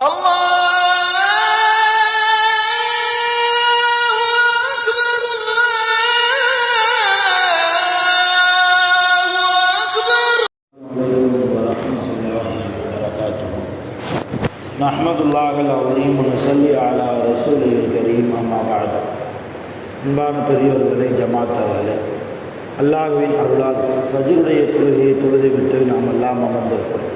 நஹ்மதுல்லாஹல் அலீம் நஸல்லி அலா ரசூலில் கரீம் அம்மா பஅத். அன்பான பெரியோர்களே, ஜமாத்தார்களே, அல்லாஹ்வின் அருளால் ஃபஜ்ருடைய தொழுகையை தொழுதுவிட்டு நாம் எல்லாம் அமர்ந்திருக்கிறோம்.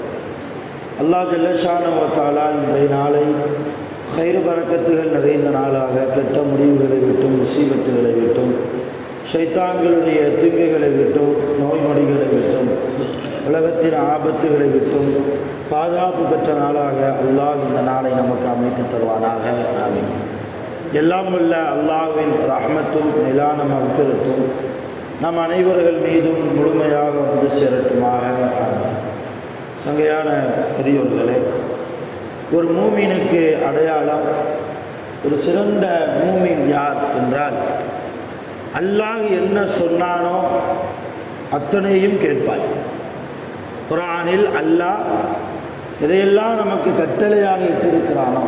அல்லாஹ் ஜல்லஷானஹு வ தஆலா இன்றைய நாளை கைரு பரக்கத்துகள் நிறைந்த நாளாக, கெட்ட முடிவுகளை விட்டும், முசீபத்துகளை விட்டும், ஷைத்தான்களுடைய தீங்குகளை விட்டும், நோய் நொடிகளை விட்டும், உலகத்தின் ஆபத்துகளை விட்டும் பாதுகாப்பு பெற்ற நாளாக அல்லாஹ் இந்த நாளை நமக்கு அமைத்து தருவானாக. ஆமீன். எல்லாம் உள்ள அல்லாஹ்வின் ரஹ்மத்தும் மேலான மஃபிரத்தும் நம் அனைவர்கள் மீதும் முழுமையாக வந்து சேரட்டுமாக. ஆமீன். சங்கையான பெரியோர்களே, ஒரு மூமினுக்கு அடையாளம், ஒரு சிறந்த மூமின் யார் என்றால், அல்லாஹ் என்ன சொன்னானோ அத்தனையும் கேட்பார். குர்ஆனில் அல்லாஹ் இதையெல்லாம் நமக்கு கட்டளையாக இட்டிருக்கிறானோ,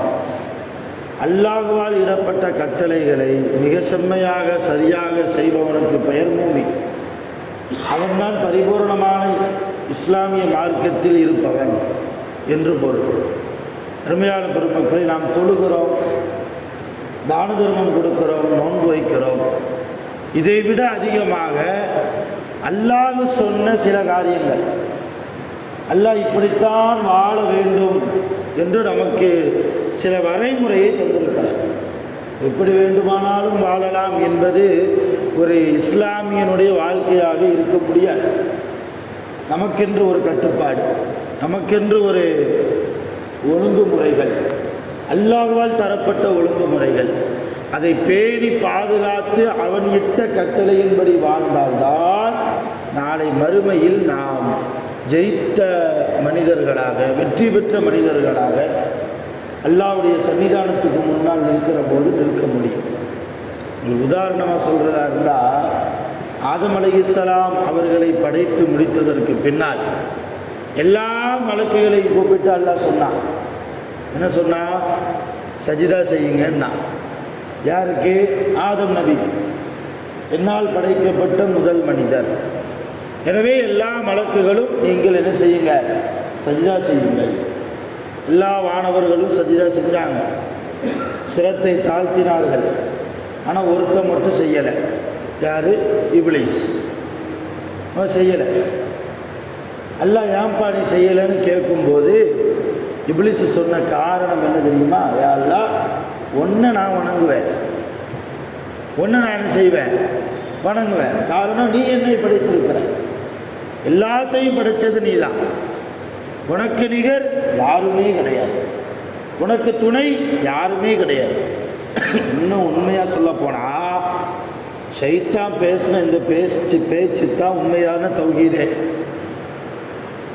அல்லாஹ்வால் இடப்பட்ட கட்டளைகளை மிக செம்மையாக சரியாக செய்பவனுக்கு பெயர் மூமின். அவன்தான் பரிபூர்ணமான இஸ்லாமிய மார்க்கத்தில் இருப்பவன் என்று பொருள். அருமையான பெருமக்களை, நாம் தொழுகிறோம், தான தர்மம் கொடுக்கிறோம், நோன்பு வைக்கிறோம். இதைவிட அதிகமாக அல்லாஹ் சொன்ன சில காரியங்கள், அல்லாஹ் இப்படித்தான் வாழ வேண்டும் என்று நமக்கு சில வரைமுறையை தந்திருக்கிறார். எப்படி வேண்டுமானாலும் வாழலாம் என்பது ஒரு இஸ்லாமியனுடைய வாழ்க்கையாக இருக்க முடியாது. நமக்கென்று ஒரு கட்டுப்பாடு, நமக்கென்று ஒரு ஒழுங்குமுறைகள், அல்லாஹ்வால் தரப்பட்ட ஒழுங்குமுறைகள், அதை பேணி பாதுகாத்து அவன் இட்ட கட்டளையின்படி வாழ்ந்தால்தான் நாளை மறுமையில் நாம் ஜெயித்த மனிதர்களாக, வெற்றி பெற்ற மனிதர்களாக அல்லாஹ்வுடைய சன்னிதானத்துக்கு முன்னால் நிற்கிற போது நிற்க முடியும். உங்களுக்கு உதாரணமாக சொல்கிறதா இருந்தால், ஆதம் அலைஹிஸ்ஸலாம் அவர்களை படைத்து முடித்ததற்கு பின்னால் எல்லா மலக்குகளையும் கூப்பிட்டு அல்லாஹ் சொன்னான். என்ன சொன்னா? சஜிதா செய்யுங்கன்னா. யாருக்கு? ஆதம் நபி, என்னால் படைக்கப்பட்ட முதல் மனிதர். எனவே எல்லா மலக்குகளும் நீங்கள் என்ன செய்யுங்க? சஜிதா செய்யுங்கள். எல்லா வானவர்களும் சஜிதா செஞ்சாங்க, சிரத்தை தாழ்த்தினார்கள். ஆனால் ஒருத்தன் மட்டும் செய்யலை. யார்? இப்லீஸ். அவன் செய்யலை. அல்லாஹ் ஏன்பா நீ செய்யலைன்னு கேட்கும்போது இப்லீஸ் சொன்ன காரணம் என்ன தெரியுமா? யா அல்லாஹ், ஒன்றை நான் வணங்குவேன், ஒன்றை நான் என்ன செய்வேன்? வணங்குவேன். காரணம், நீ என்னை படைத்திருக்கிற, எல்லாத்தையும் படைத்தது நீ தான், உனக்கு நிகர் யாருமே கிடையாது, உனக்கு துணை யாருமே கிடையாது. இன்னும் உண்மையாக சொல்ல போனால், ஷைத்தான் பேசின இந்த பேச்சு தான் உண்மையான தௌஹீதே.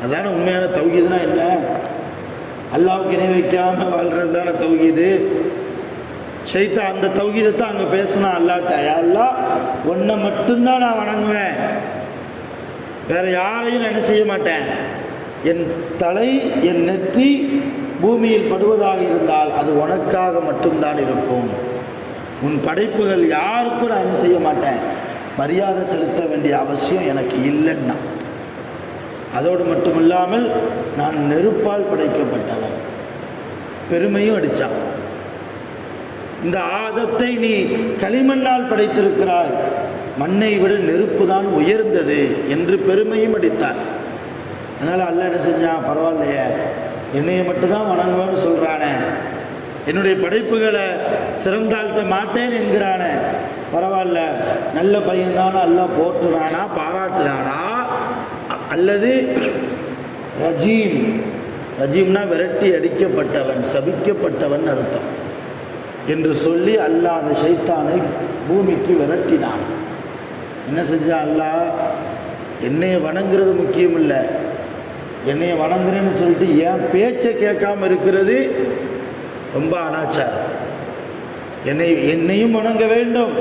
அதான உண்மையான தௌஹீதுனா என்ன? அல்லாஹ்வுக்கு இணை வைக்காமல் வாழ்கிறது தானே தௌஹீது. ஷைத்தான் அந்த தௌஹீதத்தான் அங்கே பேசினா அல்லாஹ்ட்ட. அல்லாஹ், ஒன்றை மட்டும்தான் நான் வணங்குவேன், வேறு யாரையும் நான் என்ன செய்ய மாட்டேன். என் தலை, என் நெற்றி பூமியில் படுவதாக இருந்தால் அது உனக்காக மட்டும்தான் இருக்கும். உன் படைப்புகள் யாருக்கும் நான் என்ன செய்ய மாட்டேன், மரியாதை செலுத்த வேண்டிய அவசியம் எனக்கு இல்லைன்னா. அதோடு மட்டுமில்லாமல் நான் நெருப்பால் படைக்கப்பட்டவன். பெருமையும் அடித்தான். இந்த ஆதத்தை நீ களிமண்ணால் படைத்திருக்கிறாய், மண்ணை விட நெருப்பு தான் உயர்ந்தது என்று பெருமையும் அடித்தான். அதனால் அல்லாஹ் என்ன செஞ்சான்? பரவாயில்லையே, என்னையை மட்டும்தான் வணங்குவேன்னு சொல்கிறானே, என்னுடைய படைப்புகளை சிறந்தாழ்த்த மாட்டேன் என்கிறானே, பரவாயில்ல, நல்ல பையன்தானே அல்லாஹ் போற்றுறானா, பாராட்டுறானா? அல்லது ரஜீம், ரஜீம்னா விரட்டி அடிக்கப்பட்டவன், சபிக்கப்பட்டவன் அர்த்தம் என்று சொல்லி அல்லாஹ் அந்த ஷைத்தானை பூமிக்கு விரட்டினான். என்ன செஞ்சான் அல்லாஹ்? என்னையை வணங்குறது முக்கியம் இல்லை, என்னையை வணங்குறேன்னு சொல்லிட்டு ஏன் பேச்சை கேட்காம இருக்கிறது ரொம்ப அனாச்சாரம். என்னையும் வணங்க வேண்டும்,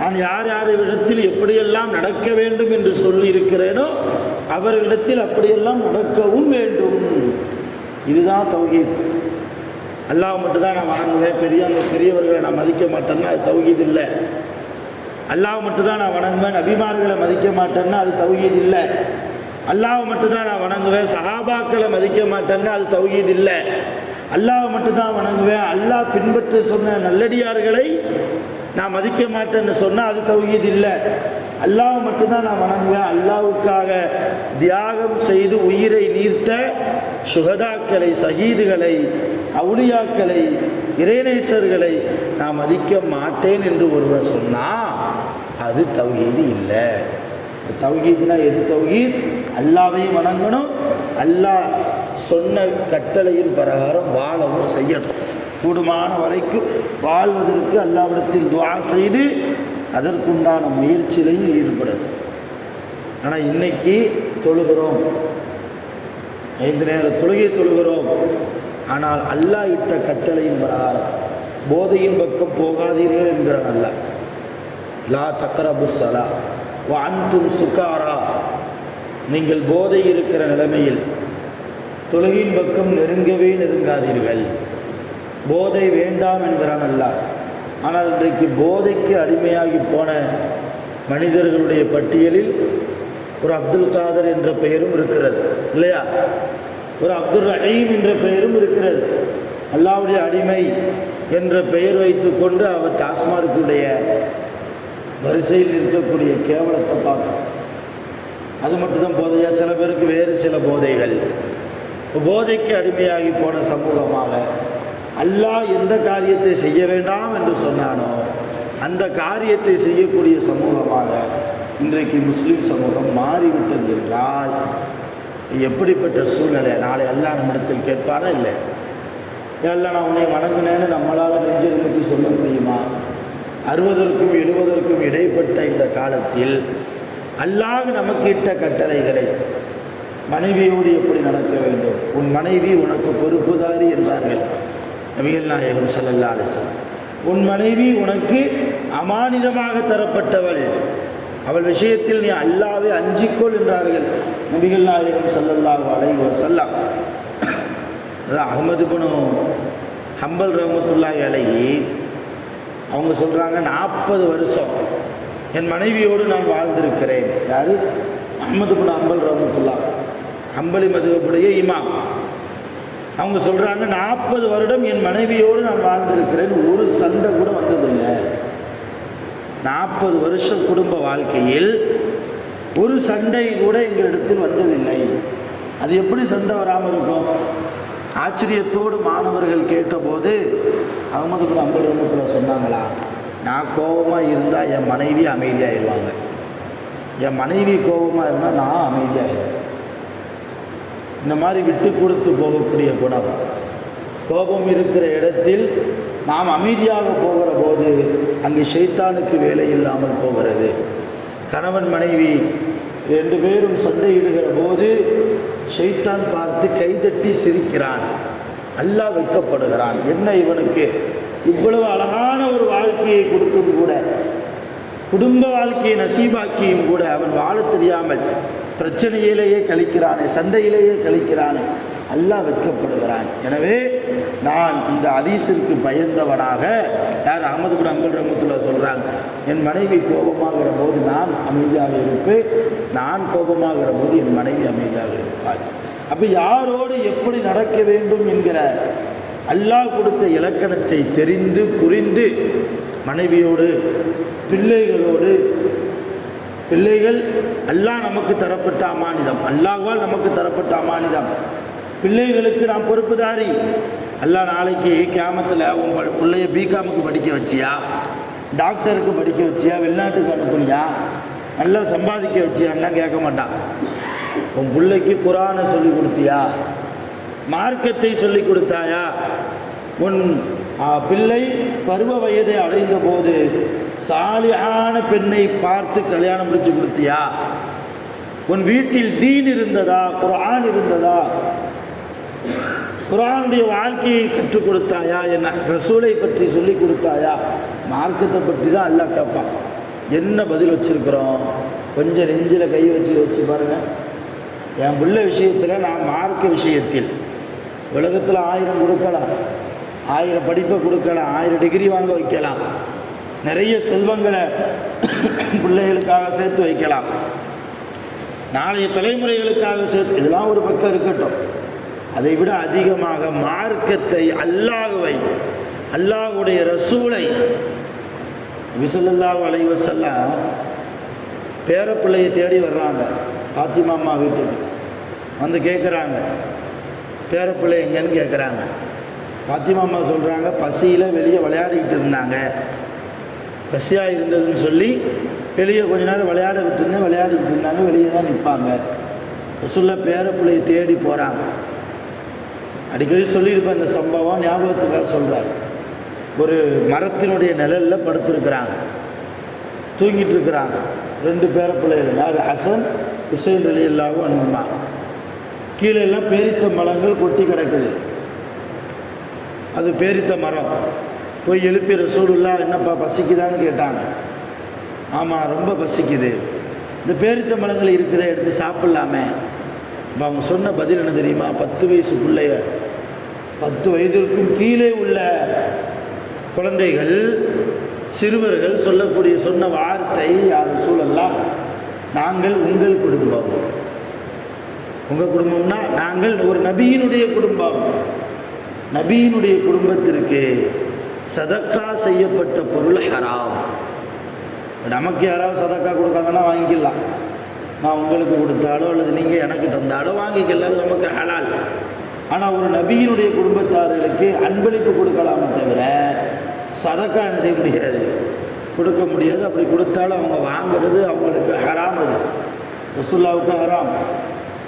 நான் யார் யார் இடத்தில் எப்படியெல்லாம் நடக்க வேண்டும் என்று சொல்லி இருக்கிறேனோ அவர்களிடத்தில் அப்படியெல்லாம் நடக்கவும் வேண்டும். இதுதான் தௌஹீத். அல்லாஹ் மட்டும்தான் நான் வணங்குவேன், பெரியவர்களை நான் மதிக்க மாட்டேன்னா அது தௌஹீத் இல்லை. அல்லாஹ் மட்டும்தான் நான் வணங்குவேன், நபிமார்களை மதிக்க மாட்டேன்னா அது தௌஹீத் இல்லை. அல்லாஹ் மட்டும்தான் நான் வணங்குவேன், சஹாபாக்களை மதிக்க மாட்டேன்னா அது தௌஹீத் இல்லை. அல்லாஹ் மட்டும்தான் வணங்குவேன், அல்லாஹ் பின்பற்ற சொன்ன நல்லடியார்களை நான் மதிக்க மாட்டேன்னு சொன்னால் அது தௌஹீத் இல்லை. அல்லாஹ் மட்டும்தான் நான் வணங்குவேன், அல்லாஹ்வுக்காக தியாகம் செய்து உயிரை நீர்த்த சுஹதாக்களை, சஹீதுகளை, அவுலியாக்களை, இறைநேசர்களை நான் மதிக்க மாட்டேன் என்று ஒருவர் சொன்னால் அது தௌஹீது இல்லை. தௌஹீத்னா எது தௌஹீத்? அல்லாஹ்வையும் வணங்கணும், அல்லாஹ் சொன்ன கட்டளையின் பிரகாரம் வாழவும் செய்யணும். கூடுமான வரைக்கும் வாழ்வதற்கு அல்லாஹ்விடத்தில் துஆ செய்து அதற்குண்டான முயற்சியிலையும் ஈடுபடணும். ஆனால் இன்னைக்கு தொழுகிறோம், 5 நேர தொழுகை தொழுகிறோம், ஆனால் அல்லாஹ் இட்ட கட்டளையின் பிரகாரம் போதையின் பக்கம் போகாதீர்கள் என்கிறான் அல்லாஹ். லா தக்ரபு ஸலா வ அன்தும் சுகாரா, நீங்கள் போதை இருக்கிற நிலைமையில் தொழுகையின் பக்கம் நெருங்காதீர்கள். போதை வேண்டாம் என்கிறான் அல்லாஹ். ஆனால் இன்றைக்கு போதைக்கு அடிமையாகி போன மனிதர்களுடைய பட்டியலில் ஒரு அப்துல் காதர் என்ற பெயரும் இருக்கிறது இல்லையா? ஒரு அப்துல் ரஹீம் என்ற பெயரும் இருக்கிறது. அல்லாஹ்வுடைய அடிமை என்ற பெயர் வைத்து கொண்டு அவர் டாஸ்மார்க்குடைய வரிசையில் இருக்கக்கூடிய கேவலத்தை பார்க்கணும். அது மட்டும்தான் போதையா? சில பேருக்கு வேறு சில போதைகள். போதைக்கு அடிமையாகி போன சமூகமாக அல்லாஹ் எந்த காரியத்தை செய்ய வேண்டாம் என்று சொன்னானோ அந்த காரியத்தை செய்யக்கூடிய சமூகமாக இன்றைக்கு முஸ்லீம் சமூகம் மாறிவிட்டது என்றால் எப்படிப்பட்ட சூழ்நிலை? நாளை அல்லாஹ் நம்மிடத்தில் கேட்பானா? இல்லை, எல்லாம் நான் உன்னை வணங்கினேன்னு நம்மளால் நெஞ்செழுதி சொல்ல முடியுமா? 60க்கும் 70க்கும் இடைப்பட்ட இந்த காலத்தில் அல்லாஹ் நமக்கு இட்ட கட்டளைகளை, மனைவியோடு எப்படி நடக்க வேண்டும், உன் மனைவி உனக்கு பொறுப்புதாரி என்றார்கள் நபிகள் நாயகம் ஸல்லல்லாஹு அலைஹி வஸல்லம். உன் மனைவி உனக்கு அமானிதமாக தரப்பட்டவள், அவள் விஷயத்தில் நீ அல்லாஹ்வை அஞ்சிக்கொள் என்றார்கள் நபிகள் நாயகம் ஸல்லல்லாஹு அலைஹி வஸல்லம். அஹ்மது இப்னு ஹம்பல் ரஹ்மத்துல்லாஹி அலைஹி அவங்க சொல்கிறாங்க, 40 வருஷம் என் மனைவியோடு நான் வாழ்ந்திருக்கிறேன். யார்? அஹ்மது இப்னு ஹம்பல் ரஹ்மத்துல்லாஹ், ஹம்பலி மதுஹபுடைய இமாம். அவங்க சொல்கிறாங்க, 40 வருடம் என் மனைவியோடு நான் வாழ்ந்திருக்கிறேன், ஒரு சண்டை கூட வந்ததில்லை. 40 வருஷம் குடும்ப வாழ்க்கையில் ஒரு சண்டை கூட எங்களிடத்தில் வந்ததில்லை. அது எப்படி சண்டை வராமல் இருக்கும்? ஆச்சரியத்தோடு மாணவர்கள் கேட்டபோது அஹ்மது இப்னு ஹம்பல் ரஹ்மத்துல்லாஹ் சொன்னாங்களா, நான் கோபமாக இருந்தால் என் மனைவி அமைதியாகிடுவாங்க, என் மனைவி கோபமாக இருந்தால் நான் அமைதியாகிடுவேன். இந்த மாதிரி விட்டு கொடுத்து போகக்கூடிய குணம். கோபம் இருக்கிற இடத்தில் நாம் அமைதியாக போகிற போது அங்கே ஷைத்தானுக்கு வேலை இல்லாமல் போகிறது. கணவன் மனைவி 2 பேரும் சண்டையிடுகிற போது ஷைத்தான் பார்த்து கைதட்டி சிரிக்கிறான், அல்லாஹ் வெட்கப்படுகிறான். என்ன இவனுக்கு இவ்வளவு அழகான ஒரு வாழ்க்கையை கொடுத்தும் கூட, குடும்ப வாழ்க்கையை நசீபாக்கியும் கூட அவன் வாழ தெரியாமல் பிரச்சனையிலேயே கழிக்கிறானே, சண்டையிலேயே கழிக்கிறானே, அல்லாஹ் வெட்கப்படுகிறான். எனவே நான் இந்த ஹதீஸிற்கு பயந்தவனாக, யார்? அஹ்மது இப்னு ஹம்பல் ரஹ்மத்துல்லாஹ் சொல்கிறாங்க, என் மனைவி கோபமாகிற போது நான் அமைதியாக இருப்பேன், நான் கோபமாகிற போது என் மனைவி அமைதியாக இருப்பாள். அப்போ யாரோடு எப்படி நடக்க வேண்டும் என்கிற அல்லாஹ் கொடுத்த இலக்கணத்தை தெரிந்து புரிந்து மனைவியோடு, பிள்ளைகளோடு, பிள்ளைகள் அல்லாஹ் நமக்கு தரப்பட்ட அமானிதம், அல்லாஹ்வால் நமக்கு தரப்பட்ட அமானிதம். பிள்ளைகளுக்கு நாம் பொறுப்புதாரி. அல்லாஹ் நாளைக்கு கியாமத்தில் உன் பிள்ளைய பிகாமுக்கு படிக்க வச்சியா, டாக்டருக்கு படிக்க வச்சியா, வெளிநாட்டுக்கு அனுப்புனியா, நல்லா சம்பாதிக்க வச்சியான்லாம் கேட்க மாட்டான். உன் பிள்ளைக்கு குர்ஆனை சொல்லி கொடுத்தியா, மார்க்கத்தை சொல்லி கொடுத்தாயா, உன் பிள்ளை பருவ வயதை அடைந்த போது சாலிஹான பெண்ணை பார்த்து கல்யாணம் முடிச்சு கொடுத்தியா, உன் வீட்டில் தீன் இருந்ததா, குர்ஆன் இருந்ததா, குர்ஆனுடைய வாழ்க்கையை கற்றுக் கொடுத்தாயா, என்ன ரசூலை பற்றி சொல்லி கொடுத்தாயா, மார்க்கத்தை பற்றி தான் அல்லாஹ் கேட்பான். என்ன பதில் வச்சுருக்கிறோம்? கொஞ்சம் நெஞ்சில் கை வச்சு பாருங்கள். என் பிள்ளை விஷயத்தில், நான் மார்க்க விஷயத்தில் உலகத்தில் 1000 கொடுக்கலாம், 1000 படிப்பை கொடுக்கலாம், 1000 டிகிரி வாங்க வைக்கலாம், நிறைய செல்வங்களை பிள்ளைகளுக்காக சேர்த்து வைக்கலாம், நாளைய தலைமுறைகளுக்காக சேர்த்து, இதெல்லாம் ஒரு பக்கம் இருக்கட்டும். அதை விட அதிகமாக மார்க்கத்தை, அல்லாஹ்வை, அல்லாஹ்வுடைய ரசூலை, நபி ஸல்லல்லாஹு அலைஹி வஸல்லம் பேரப்பிள்ளையை தேடி வர்றாங்க. ஃபாத்திமா அம்மா வீட்டுக்கு வந்து கேட்குறாங்க, பேரப்பிள்ளை எங்கன்னு கேட்குறாங்க. ஃபாத்திமா அம்மா சொல்கிறாங்க, பசியில் வெளியே விளையாடிக்கிட்டு இருந்தாங்க, பசியாக இருந்ததுன்னு சொல்லி வெளியே கொஞ்ச நேரம் விளையாட விட்டுருந்தேன், விளையாடிக்கிட்டு இருந்தாங்க, வெளியே தான் நிற்பாங்க. ரசூலுல்லாஹ் பேரப்பிள்ளையை தேடி போகிறாங்க. அடிக்கடி சொல்லியிருப்பேன் இந்த சம்பவம், ஞாபகத்துக்காக சொல்கிறார். ஒரு மரத்தினுடைய நிழலில் படுத்துருக்குறாங்க, தூங்கிட்டு இருக்கிறாங்க. 2 பேரப்பிள்ளைகள், யார்? ஹசன் ஹுசைன் ரலியல்லாஹு அன்ஹுமா. கீழே எல்லாம் பேரித்த மரங்கள் கொட்டி கிடக்குது. அது பேரித்த மரம். போய் எழுப்பி ரசூலுல்லாஹ் என்னப்பா பசிக்குதான்னு கேட்டாங்க. ஆமாம், ரொம்ப பசிக்குது. இந்த பேரித்த மரங்கள் இருக்குதே, எடுத்து சாப்பிட்லாமே. இப்போ அவங்க சொன்ன பதில் என்ன தெரியுமா? 10 வயசு பிள்ளைய, 10 வயதிற்கும் கீழே உள்ள குழந்தைகள், சிறுவர்கள் சொன்ன வார்த்தை, யார் ரசூலல்லாஹ், நாங்கள் உங்கள் குடும்பம். உங்கள் குடும்பம்னா நாங்கள் ஒரு நபியினுடைய குடும்பம். நபியினுடைய குடும்பத்திற்கு சதக்கா செய்யப்பட்ட பொருள் ஹராம். நமக்கு யாராவது சதக்கா கொடுக்காங்கன்னா வாங்கிக்கலாம், நான் உங்களுக்கு கொடுத்தாலோ அல்லது நீங்கள் எனக்கு தந்தாலோ வாங்கிக்கலாம், அது நமக்கு ஹலால். ஆனால் ஒரு நபியினுடைய குடும்பத்தார்களுக்கு அன்பளிப்பு கொடுக்கலாமே தவிர சதக்கா என்ன செய்ய முடியாது, கொடுக்க முடியாது. அப்படி கொடுத்தாலும் அவங்க வாங்கிறது அவங்களுக்கு ஹராம். அது ரசூலுல்லாஹ்வுக்கு ஹராம்,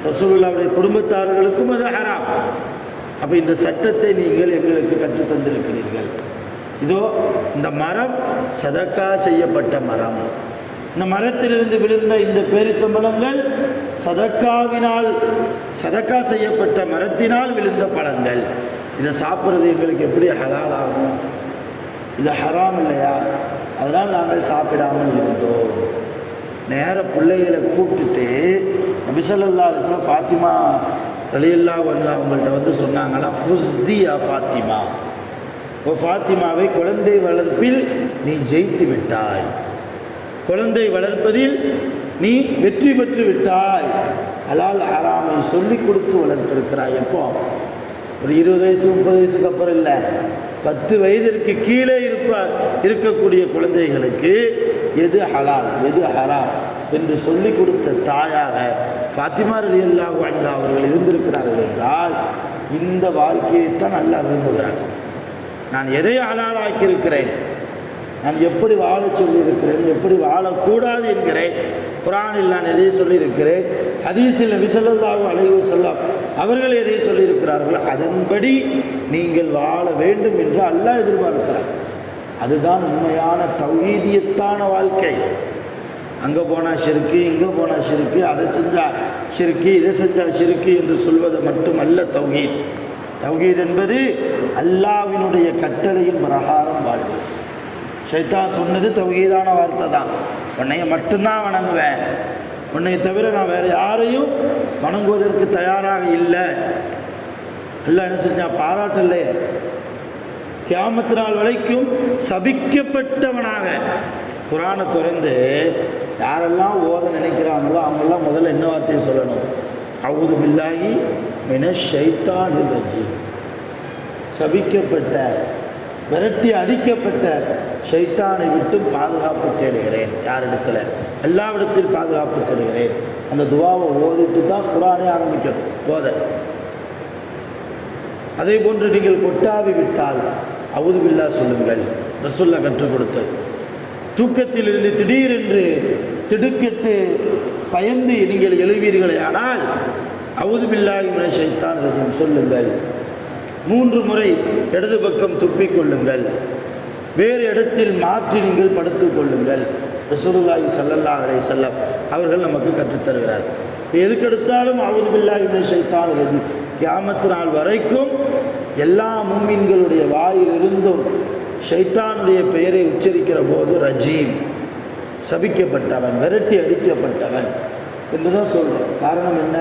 ரசூலுல்லாஹ்வுடைய குடும்பத்தார்களுக்கும் அது ஹராம். அப்போ இந்த சட்டத்தை நீங்கள் எங்களுக்கு கற்றுத் தந்திருக்கிறீர்கள். இதோ இந்த மரம் சதக்கா செய்யப்பட்ட மரம். இந்த மரத்திலிருந்து விழுந்த இந்த பேரித்த பழங்கள் சதக்கா செய்யப்பட்ட மரத்தினால் விழுந்த பழங்கள். இதை சாப்பிட்றது எங்களுக்கு எப்படி ஹலால் ஆகும்? இது ஹராம் இல்லையா? அதனால் நாங்கள் சாப்பிடாமல் இருந்தோம். நேர பிள்ளைகளை கூப்பிட்டுட்டு நபி ஸல்லல்லாஹு அலைஹி வஸல்லம் ஃபாத்திமா ரலியல்லாஹு அன்ஹா அவங்கள்ட்ட வந்து சொன்னாங்களாம், ஃபுஸ்தி யா ஃபாத்திமா, ஓ ஃபாத்திமாவை, குழந்தை வளர்ப்பில் நீ ஜெயித்து விட்டாய், குழந்தை வளர்ப்பதில் நீ வெற்றி பெற்று விட்டாய். ஹலால் ஹராமை சொல்லி கொடுத்து வளர்த்திருக்கிறாய். எப்போ? ஒரு 20 வயசு 30 வயசுக்கு அப்புறம் இல்லை, 10 வயதிற்கு கீழே இருக்கக்கூடிய குழந்தைகளுக்கு எது ஹலால் எது ஹராம் என்று சொல்லி கொடுத்த தாயாக ஃபாத்திமா ரலியல்லாஹு அன்ஹா அவர்கள் இருந்திருக்கிறார்கள் என்றால் இந்த வாழ்க்கையைத்தான் அல்லாஹ் விரும்புகிறார். நான் எதை ஹலாலாக்கியிருக்கிறேன், நான் எப்படி வாழ சொல்லியிருக்கிறேன், எப்படி வாழக்கூடாது என்கிறேன். குர்ஆனில் நான் எதை சொல்லியிருக்கிறேன், ஹதீஸில் நபி ஸல்லல்லாஹு அலைஹி வஸல்லம் அவர்கள் எதை சொல்லியிருக்கிறார்கள், அதன்படி நீங்கள் வாழ வேண்டும் என்று அல்லாஹ் எதிர்பார்க்கிறார். அதுதான் உண்மையான தௌஹீதியத்தான வாழ்க்கை. அங்கே போனால் ஷிர்க்கு, இங்கே போனால் ஷிர்க்கு, அதை செஞ்சால் ஷிர்க்கு, இதை செஞ்சால் ஷிர்க்கு என்று சொல்வது மட்டுமல்ல தௌஹீத். தௌஹீத் என்பது அல்லாஹ்வினுடைய கட்டளையின் பிரகாரம் வாழ்வு. ஷைத்தான் சொன்னது தௌஹீதான வார்த்தை தான். உன்னைய மட்டும்தான் வணங்குவேன், உன்னை தவிர நான் வேறு யாரையும் வணங்குவதற்கு தயாராக இல்லை. எல்லாம் என்ன செஞ்சான்? பாராட்டலையே. கியாமத் நாள் வரைக்கும் சபிக்கப்பட்டவனாக குர்ஆனை திறந்து யாரெல்லாம் ஓத நினைக்கிறாங்களோ அவங்கெல்லாம் முதல்ல என்ன வார்த்தையை சொல்லணும்? அஊது பில்லாஹி மினஷ் ஷைத்தானிர் ரஜீம். சபிக்கப்பட்ட, விரட்டி அடிக்கப்பட்ட ஷைத்தானை விட்டு பாதுகாப்பு தேடுகிறேன். யாரிடத்தில்? எல்லாவிடத்தில் பாதுகாப்பு தேடுகிறேன். அந்த துவாவை ஓதிட்டு தான் குர்ஆனே ஆரம்பிக்கணும் ஓத. அதே போன்று நீங்கள் கொட்டாவி விட்டால் அவுது பில்லா சொல்லுங்கள், ரசூலுல்லாஹ் கற்றுக் கொடுத்தது. தூக்கத்திலிருந்து திடீரென்று திடுக்கிட்டு பயந்து நீங்கள் எழுவீர்களே ஆனால் அவுது பில்லாஹி மினஷ் ஷைத்தானிர் ரஜீம் சொல்லுங்கள். 3 முறை இடது பக்கம் துப்பிக் கொள்ளுங்கள், வேறு இடத்தில் மாற்றி நீங்கள் படுத்துக் கொள்ளுங்கள். ரசூலுல்லாஹி ஸல்லல்லாஹு அலைஹி வஸல்லம் அவர்கள் நமக்கு கற்றுத்தருகிறார். எதுக்கெடுத்தாலும் அவுது பில்லாஹி மினஷ் ஷைத்தானிர் ரஜீம். கியாமத் நாள் வரைக்கும் எல்லா முஃமின்களுடைய வாயிலிருந்தும் ஷைத்தானுடைய பெயரை உச்சரிக்கிற போது ரஜீம், சபிக்கப்பட்டவன், விரட்டி அடிக்கப்பட்டவன் என்று தான் சொல்கிறோம். காரணம் என்ன?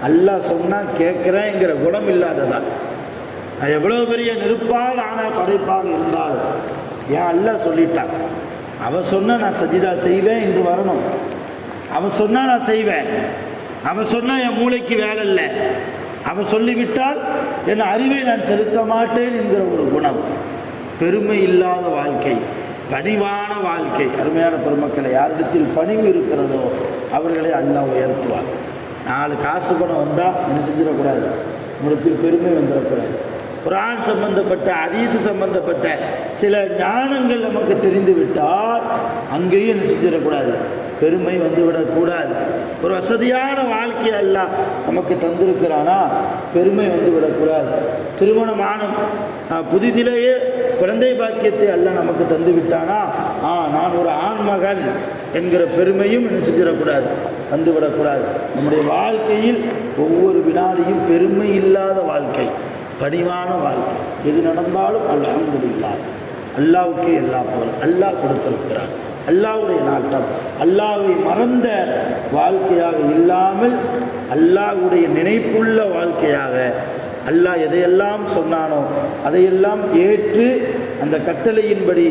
அல்லாஹ் சொன்னால் கேட்குறேங்கிற குணம் இல்லாததான். நான் எவ்வளோ பெரிய நெருப்பாக ஆன படைப்பாக இருந்தாலும் ஏன் அல்லாஹ் சொல்லிட்டான். அவன் சொன்னால் நான் சஜிதா செய்வேன் என்று வரணும். அவன் சொன்னால் நான் செய்வேன். அவன் சொன்னால் என் மூளைக்கு வேலை இல்லை. அவன் சொல்லிவிட்டால் என் அறிவை நான் செலுத்த மாட்டேன் என்கிற ஒரு குணம். பெருமை இல்லாத வாழ்க்கை, பணிவான வாழ்க்கை. அருமையான பெருமக்களை, யாரிடத்தில் பணிவு இருக்கிறதோ அவர்களை அல்லாஹ் உயர்த்துவார். 4 காசு பணம் வந்தால் என்ன செஞ்சிடக்கூடாது, உங்களிடத்தில் பெருமை வந்துடக்கூடாது. குர்ஆன் சம்பந்தப்பட்ட ஹதீஸ் சம்பந்தப்பட்ட சில ஞானங்கள் நமக்கு தெரிந்து விட்டால் அங்கேயும் என்ன செஞ்சிடக்கூடாது, பெருமை வந்துவிடக்கூடாது. ஒரு வசதியான வாழ்க்கை அல்லாஹ் நமக்கு தந்திருக்கிறானா பெருமை வந்துவிடக்கூடாது. திருமணமான புதிதிலேயே குழந்தை பாக்கியத்தை அல்லாஹ் நமக்கு தந்து விட்டானா நான் ஒரு ஆண்மகன் என்கிற பெருமையும் என்ன செஞ்சிடக்கூடாது, வந்துவிடக்கூடாது. நம்முடைய வாழ்க்கையில் ஒவ்வொரு வினாடியும் பெருமை இல்லாத வாழ்க்கை, பணிவான வாழ்க்கை. எது நடந்தாலும் அல்ஹம்துலில்லாஹ், அல்லாஹ்வுக்கு எல்லா புகழும். அல்லாஹ் கொடுத்திருக்கிறான். அல்லாஹ்வுடைய நாட்டம். அல்லாஹ்வை மறந்த வாழ்க்கையாக இல்லாமல் அல்லாஹ்வுடைய நினைப்புள்ள வாழ்க்கையாக, அல்லாஹ் எதையெல்லாம் சொன்னானோ அதையெல்லாம் ஏற்று அந்த கட்டளையின்படி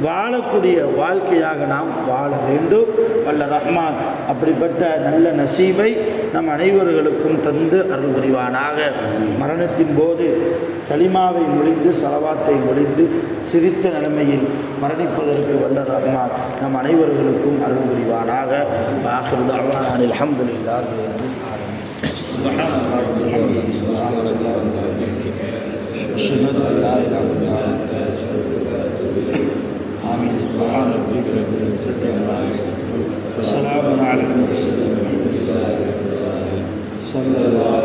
வாழக்கூடிய வாழ்க்கையாக நாம் வாழ வேண்டும். வல்ல ரஹ்மான் அப்படிப்பட்ட நல்ல நசீபை நம் அனைவர்களுக்கும் தந்து அருள் புரிவானாக. மரணத்தின் போது கலிமாவை முடிந்து ஸலவாத்தை முடிந்து சிரித்த நிலைமையில் மரணிப்பதற்கு வல்ல ரஹ்மான் நம் அனைவர்களுக்கும் அருள் புரிவானாக. ஆகிரு தஅவானா அல்ஹம்துலில்லாஹி ரப்பில் ஆலமீன். சுப்ஹானல்லாஹி வ பிஹம்திஹி சுப்ஹானல்லாஹி வ பிஹம்திஹி அஷ்ஹது அன் லா இலாஹா இல்லா அன்த அஸ்தக்ஃபிருக வ அத்தூபு இலைக். ஆமீன். சுப்ஹான ரப்பிக ரப்பில் இஸ்ஸத்தி அம்மா யசிஃபூன் வ ஸலாமுன் அலல் முர்ஸலீன் வல்ஹம்துலில்லாஹி ரப்பில் ஆலமீன். ஸல்லல்லாஹு